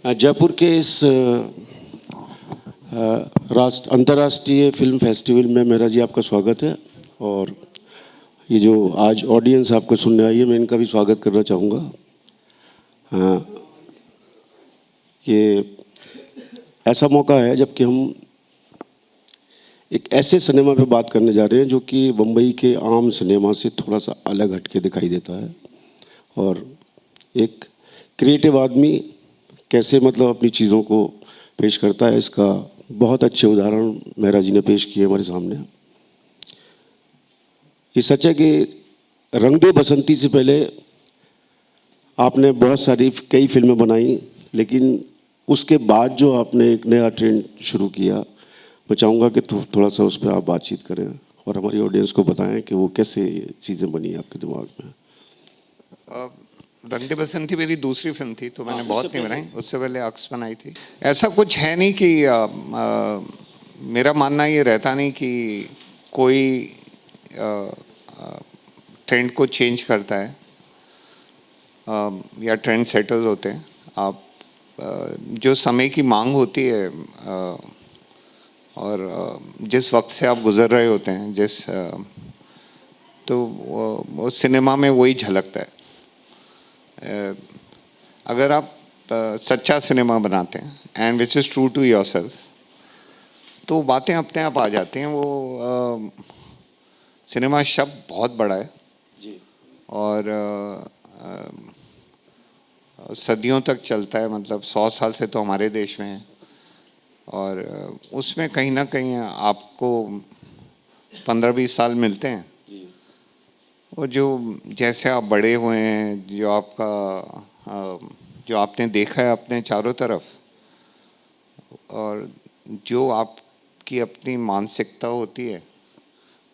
जयपुर के इस अंतर्राष्ट्रीय फिल्म फेस्टिवल में मेरा जी आपका स्वागत है। और ये जो आज ऑडियंस आपको सुनने आई है, मैं इनका भी स्वागत करना चाहूँगा। ये ऐसा मौका है जबकि हम एक ऐसे सिनेमा पे बात करने जा रहे हैं जो कि बम्बई के आम सिनेमा से थोड़ा सा अलग हटके दिखाई देता है। और एक क्रिएटिव आदमी कैसे मतलब अपनी चीज़ों को पेश करता है, इसका बहुत अच्छे उदाहरण मेहरा जी ने पेश किए हमारे सामने। ये सच है कि रंग दे बसंती से पहले आपने बहुत सारी कई फिल्में बनाई, लेकिन उसके बाद जो आपने एक नया ट्रेंड शुरू किया, मैं चाहूँगा कि थोड़ा सा उस पर आप बातचीत करें और हमारी ऑडियंस को बताएं कि वो कैसे ये चीज़ें बनी आपके दिमाग में। रंग दे बसंती मेरी दूसरी फिल्म थी, तो मैंने बहुत नहीं बनाई। उससे पहले अक्स बनाई थी। ऐसा कुछ है नहीं कि मेरा मानना ये रहता नहीं कि कोई ट्रेंड को चेंज करता है या ट्रेंड सेटर्स होते हैं। आप जो समय की मांग होती है और जिस वक्त से आप गुजर रहे होते हैं, तो वो सिनेमा में वही झलकता है। अगर आप सच्चा सिनेमा बनाते हैं and which is true to yourself, तो बातें अपने आप आ जाती हैं। वो सिनेमा शब्द बहुत बड़ा है जी, और सदियों तक चलता है, मतलब 100 साल से तो हमारे देश में है। और उसमें कहीं ना कहीं आपको 15-20 साल मिलते हैं, और जो जैसे आप बड़े हुए हैं, जो आपने देखा है अपने चारों तरफ, और जो आपकी अपनी मानसिकता होती है,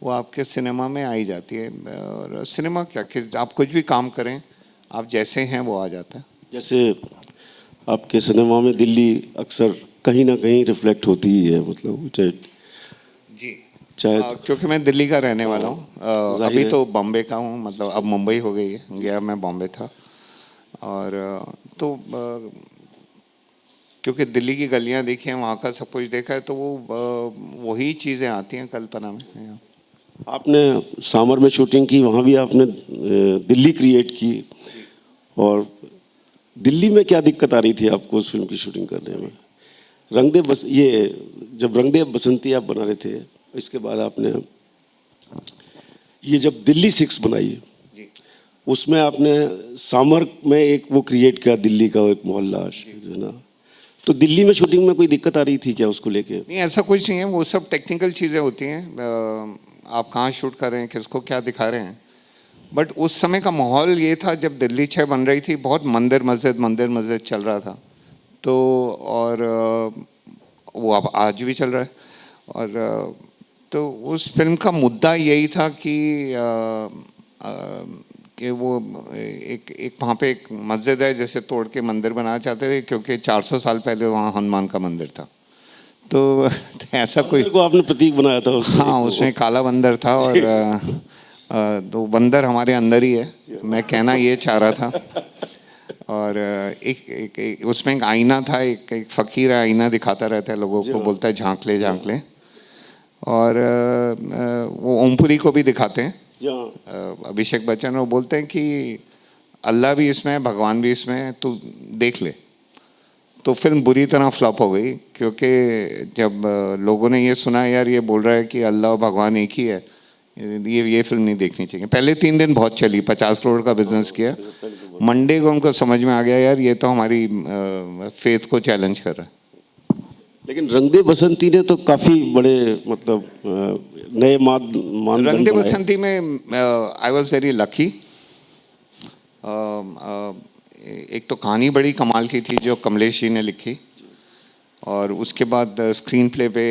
वो आपके सिनेमा में आई जाती है। और सिनेमा क्या कि आप कुछ भी काम करें, आप जैसे हैं वो आ जाता है। जैसे आपके सिनेमा में दिल्ली अक्सर कहीं ना कहीं रिफ्लेक्ट होती ही है, मतलब चाहे क्योंकि मैं दिल्ली का रहने वाला हूँ। अभी तो बॉम्बे का हूँ, मतलब अब मुंबई हो गई है, गया मैं बॉम्बे था। और तो क्योंकि दिल्ली की गलियाँ देखी हैं, वहाँ का सब कुछ देखा है, तो वो वही चीज़ें आती हैं कल्पना में। आपने सामर में शूटिंग की, वहाँ भी आपने दिल्ली क्रिएट की। और दिल्ली में क्या दिक्कत आ रही थी आपको उस फिल्म की शूटिंग करने में? जब रंग दे बसंती आप बना रहे थे, इसके बाद आपने ये जब दिल्ली 6 बनाई, उसमें आपने सामर में एक वो क्रिएट किया, दिल्ली का एक मोहल्ला है ना। तो दिल्ली में शूटिंग में कोई दिक्कत आ रही थी क्या उसको लेके? नहीं, ऐसा कुछ नहीं है। वो सब टेक्निकल चीज़ें होती हैं। आप कहाँ शूट कर रहे हैं, किसको क्या दिखा रहे हैं। बट उस समय का माहौल ये था, जब दिल्ली 6 बन रही थी, बहुत मंदिर मस्जिद चल रहा था। तो और वो अब आज भी चल रहा है। और तो उस फिल्म का मुद्दा यही था कि वो एक वहाँ पे एक मस्जिद है, जैसे तोड़ के मंदिर बनाना चाहते थे, क्योंकि 400 साल पहले वहाँ हनुमान का मंदिर था। तो ऐसा कोई को आपने प्रतीक बनाया था उसमें? हाँ, उसमें काला बंदर था। और तो बंदर हमारे अंदर ही है, मैं कहना ये चाह रहा था। और एक उसमें एक आईना था, एक फकीर आईना दिखाता रहता है लोगों को, बोलता है झांक ले झांक ले। और वो ओमपुरी को भी दिखाते हैं, अभिषेक बच्चन, वो बोलते हैं कि अल्लाह भी इसमें है, भगवान भी इसमें है, तू देख ले। तो फिल्म बुरी तरह फ्लॉप हो गई, क्योंकि जब लोगों ने ये सुना, यार ये बोल रहा है कि अल्लाह और भगवान एक ही है, ये फिल्म नहीं देखनी चाहिए। पहले 3 दिन बहुत चली, 50 करोड़ का बिजनेस किया। मंडे को उनको समझ में आ गया, यार ये तो हमारी फेथ को चैलेंज कर रहा है। लेकिन रंग दे बसंती ने तो काफी बड़े मतलब नए मानदंड रंग दे बसंती में आई वॉज वेरी लकी। एक तो कहानी बड़ी कमाल की थी जो कमलेश जी ने लिखी, और उसके बाद स्क्रीन प्ले पे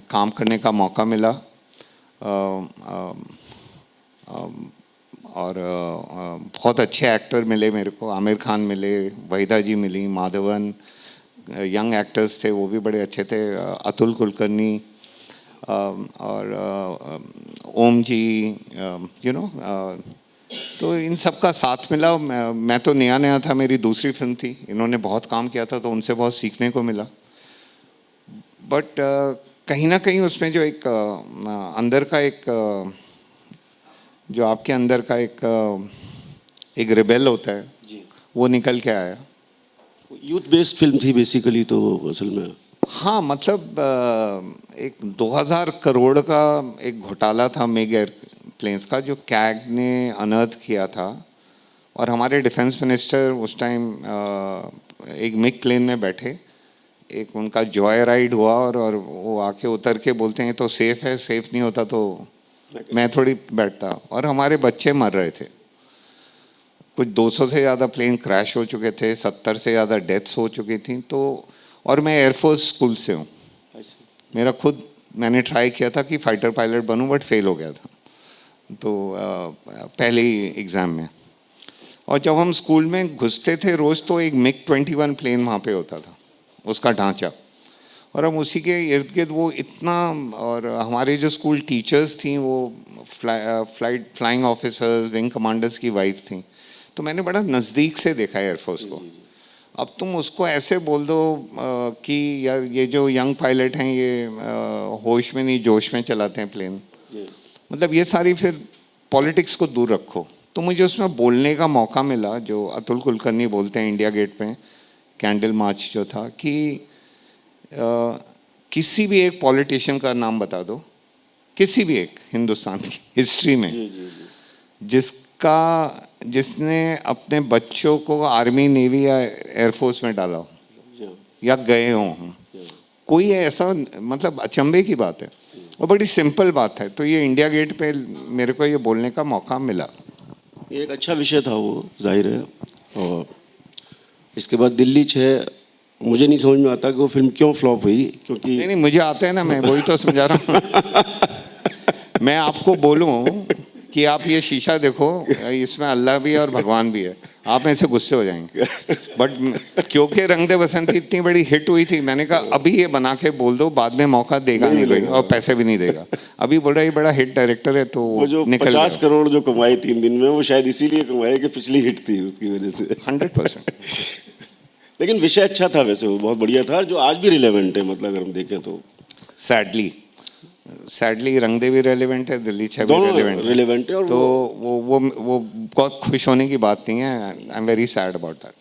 काम करने का मौका मिला। और बहुत अच्छे एक्टर मिले मेरे को, आमिर खान मिले, वहीदा जी मिली, माधवन, यंग एक्टर्स थे, वो भी बड़े अच्छे थे, अतुल कुलकर्णी, और ओम जी, तो इन सब का साथ मिला। मैं तो नया नया था, मेरी दूसरी फिल्म थी, इन्होंने बहुत काम किया था तो उनसे बहुत सीखने को मिला। बट कहीं ना कहीं उसमें जो एक अंदर का एक जो आपके अंदर का एक रिबेल होता है जी, वो निकल के आया। यूथ बेस्ड फिल्म थी बेसिकली तो असल में। हाँ मतलब एक 2000 करोड़ का एक घोटाला था मेग एयरप्लेन्स का, जो कैग ने अनर्थ किया था। और हमारे डिफेंस मिनिस्टर उस टाइम एक मिग प्लेन में बैठे, एक उनका जॉय राइड हुआ और वो आके उतर के बोलते हैं तो सेफ है, सेफ नहीं होता तो मैं थोड़ी बैठता। और हमारे बच्चे मर रहे थे, कुछ 200 से ज़्यादा प्लेन क्रैश हो चुके थे, 70 से ज़्यादा डेथ्स हो चुकी थी। तो और मैं एयरफोर्स स्कूल से हूँ, मेरा खुद मैंने ट्राई किया था कि फाइटर पायलट बनूं बट फेल हो गया था तो पहले ही एग्ज़ाम में। और जब हम स्कूल में घुसते थे रोज़ तो एक मिग 21 प्लेन वहाँ पे होता था, उसका ढांचा, और हम उसी के इर्द गिर्द वो इतना। और हमारे जो स्कूल टीचर्स थी वो फ्लाइंग ऑफिसर्स, विंग कमांडर्स की वाइफ थी, तो मैंने बड़ा नज़दीक से देखा एयरफोर्स को। अब तुम उसको ऐसे बोल दो कि यार ये जो यंग पायलट हैं ये होश में नहीं जोश में चलाते हैं प्लेन, मतलब ये सारी फिर पॉलिटिक्स को दूर रखो। तो मुझे उसमें बोलने का मौका मिला, जो अतुल कुलकर्णी बोलते हैं इंडिया गेट पे कैंडल मार्च जो था, कि किसी भी एक पॉलिटिशियन का नाम बता दो, किसी भी एक हिंदुस्तान की हिस्ट्री में जिसने अपने बच्चों को आर्मी, नेवी या एयरफोर्स में डाला हो या गए हों, कोई ऐसा, मतलब अचंभे की बात है और बड़ी सिंपल बात है। तो ये इंडिया गेट पे मेरे को ये बोलने का मौका मिला। ये एक अच्छा विषय था वो, जाहिर है। और इसके बाद दिल्ली 6, मुझे नहीं समझ में आता कि वो फिल्म क्यों फ्लॉप हुई, क्योंकि नहीं मुझे आता है ना, मैं वही तो समझा रहा हूँ। मैं आपको बोलूं कि आप ये शीशा देखो, इसमें अल्लाह भी है और भगवान भी है, आप ऐसे गुस्से हो जाएंगे। बट क्योंकि रंग दे बसंती इतनी बड़ी हिट हुई थी, मैंने कहा अभी ये बना के बोल दो, बाद में मौका देगा नहीं कोई और पैसे भी नहीं देगा। अभी बोल रहा है बड़ा हिट डायरेक्टर है तो वो जो 50 करोड़ जो कमाए 3 दिन में, वो शायद इसीलिए कमाए कि पिछली हिट थी उसकी वजह से। 100%। लेकिन विषय अच्छा था वैसे, वो बहुत बढ़िया था, जो आज भी रिलेवेंट है, मतलब अगर हम देखें तो। सैडली रंग दे भी रेलिवेंट है, दिल्ली 6 भी रेलिवेंट है। और तो वो बहुत खुश होने की बात नहीं है। I am very sad about that.